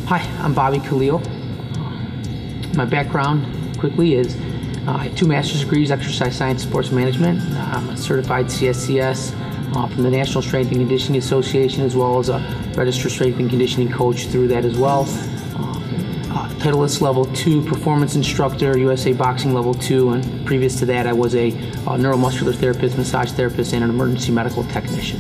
Hi, I'm Bobby Kaleal. My background, quickly, is I have 2 master's degrees, exercise science, sports management. I'm a certified CSCS from the National Strength and Conditioning Association, as well as a registered strength and conditioning coach through that as well. Titleist level 2 performance instructor, USA Boxing level 2, and previous to that I was a neuromuscular therapist, massage therapist, and an emergency medical technician.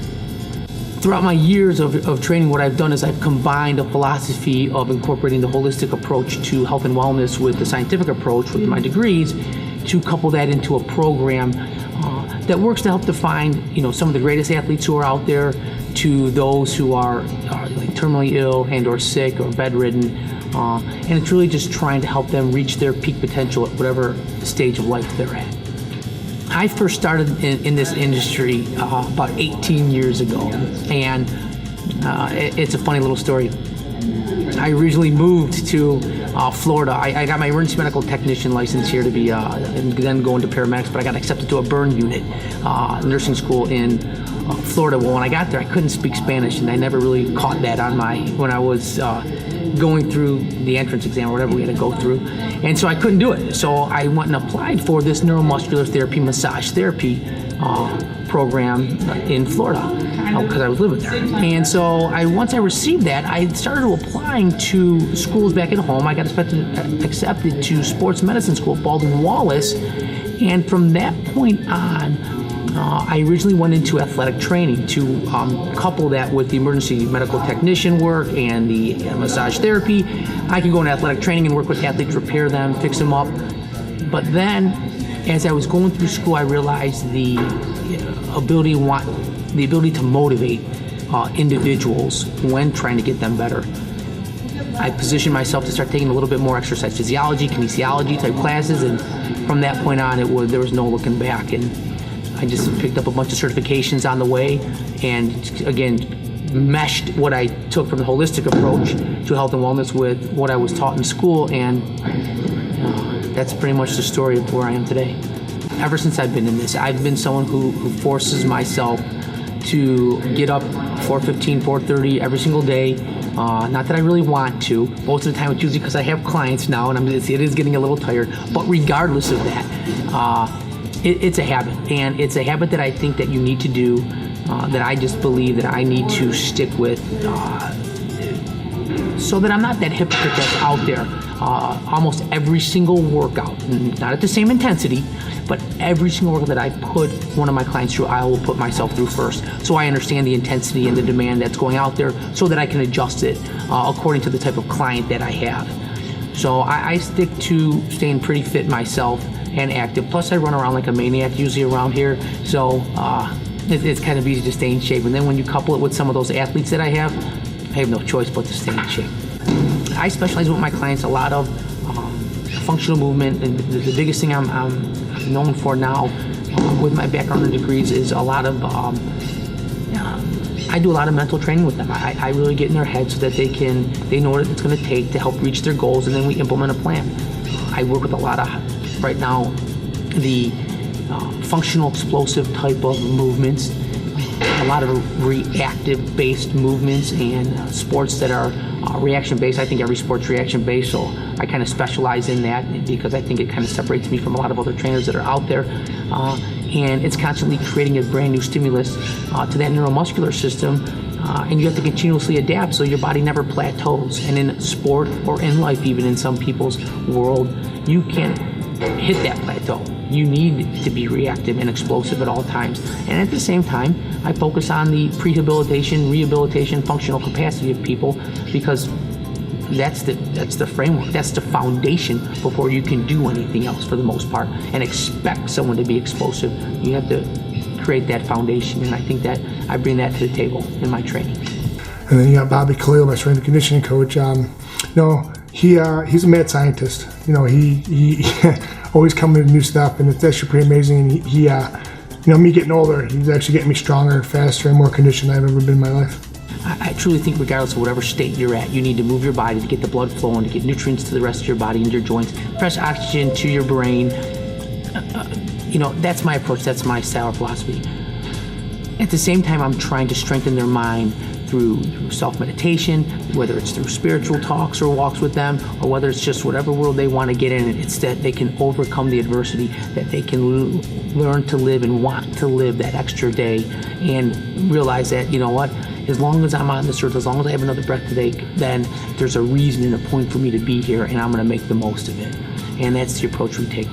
Throughout my years of training, what I've done is I've combined a philosophy of incorporating the holistic approach to health and wellness with the scientific approach with my degrees, to couple that into a program that works to help define, some of the greatest athletes who are out there, to those who are like terminally ill and or sick or bedridden, and it's really just trying to help them reach their peak potential at whatever stage of life they're at. I first started in this industry about 18 years ago, and it's a funny little story. I originally moved to Florida. I got my emergency medical technician license here to be, and then go into paramedics, but I got accepted to a burn unit nursing school in Florida. Well, when I got there, I couldn't speak Spanish, and I never really caught that when I was going through the entrance exam or whatever we had to go through. And so I couldn't do it. So I went and applied for this neuromuscular therapy, massage therapy program in Florida because I was living there. And so once I received that, I started applying to schools back at home. I got accepted to sports medicine school at Baldwin-Wallace. And from that point on, I originally went into athletic training to couple that with the emergency medical technician work and the massage therapy. I could go into athletic training and work with athletes, repair them, fix them up. But then, as I was going through school, I realized the ability to motivate individuals when trying to get them better. I positioned myself to start taking a little bit more exercise physiology, kinesiology type classes, and from that point on, there was no looking back. And I just picked up a bunch of certifications on the way, and again, meshed what I took from the holistic approach to health and wellness with what I was taught in school, and that's pretty much the story of where I am today. Ever since I've been in this, I've been someone who forces myself to get up 4:15, 4:30 every single day. Not that I really want to. Most of the time it's usually because I have clients now, and it is getting a little tired. But regardless of that, it's a habit, and it's a habit that I think that you need to do, that I just believe that I need to stick with, so that I'm not that hypocrite that's out there. Almost every single workout, not at the same intensity, but every single workout that I put one of my clients through, I will put myself through first, so I understand the intensity and the demand that's going out there, so that I can adjust it according to the type of client that I have. So I stick to staying pretty fit myself and active. Plus I run around like a maniac usually around here, so it's kind of easy to stay in shape. And then when you couple it with some of those athletes that I have no choice but to stay in shape. I specialize with my clients a lot of functional movement, and the biggest thing I'm known for now with my background and degrees is a lot of I do a lot of mental training with them. I really get in their head so that they know what it's going to take to help reach their goals, and then we implement a plan. I work with a lot of, right now, the functional explosive type of movements, a lot of reactive based movements, and sports that are reaction based. I think every sport's reaction based, so I kind of specialize in that because I think it kind of separates me from a lot of other trainers that are out there. And it's constantly creating a brand new stimulus to that neuromuscular system, and you have to continuously adapt so your body never plateaus. And in sport, or in life even, in some people's world, you can't hit that plateau. You need to be reactive and explosive at all times. And at the same time, I focus on the prehabilitation, rehabilitation, functional capacity of people, because that's the framework, that's the foundation before you can do anything else for the most part and expect someone to be explosive. You have to create that foundation, and I think that I bring that to the table in my training. And then you got Bobby Kaleal, my strength and conditioning coach. He's a mad scientist. He always coming with new stuff, and it's actually pretty amazing. And me getting older, he's actually getting me stronger, faster, and more conditioned than I've ever been in my life. I truly think regardless of whatever state you're at, you need to move your body to get the blood flowing, to get nutrients to the rest of your body and your joints, fresh oxygen to your brain. That's my approach, that's my style of philosophy. At the same time, I'm trying to strengthen their mind through self-meditation, whether it's through spiritual talks or walks with them, or whether it's just whatever world they want to get in, it's that they can overcome the adversity, that they can learn to live and want to live that extra day, and realize that, you know what, as long as I'm on this earth, as long as I have another breath to take, then there's a reason and a point for me to be here, and I'm going to make the most of it. And that's the approach we take.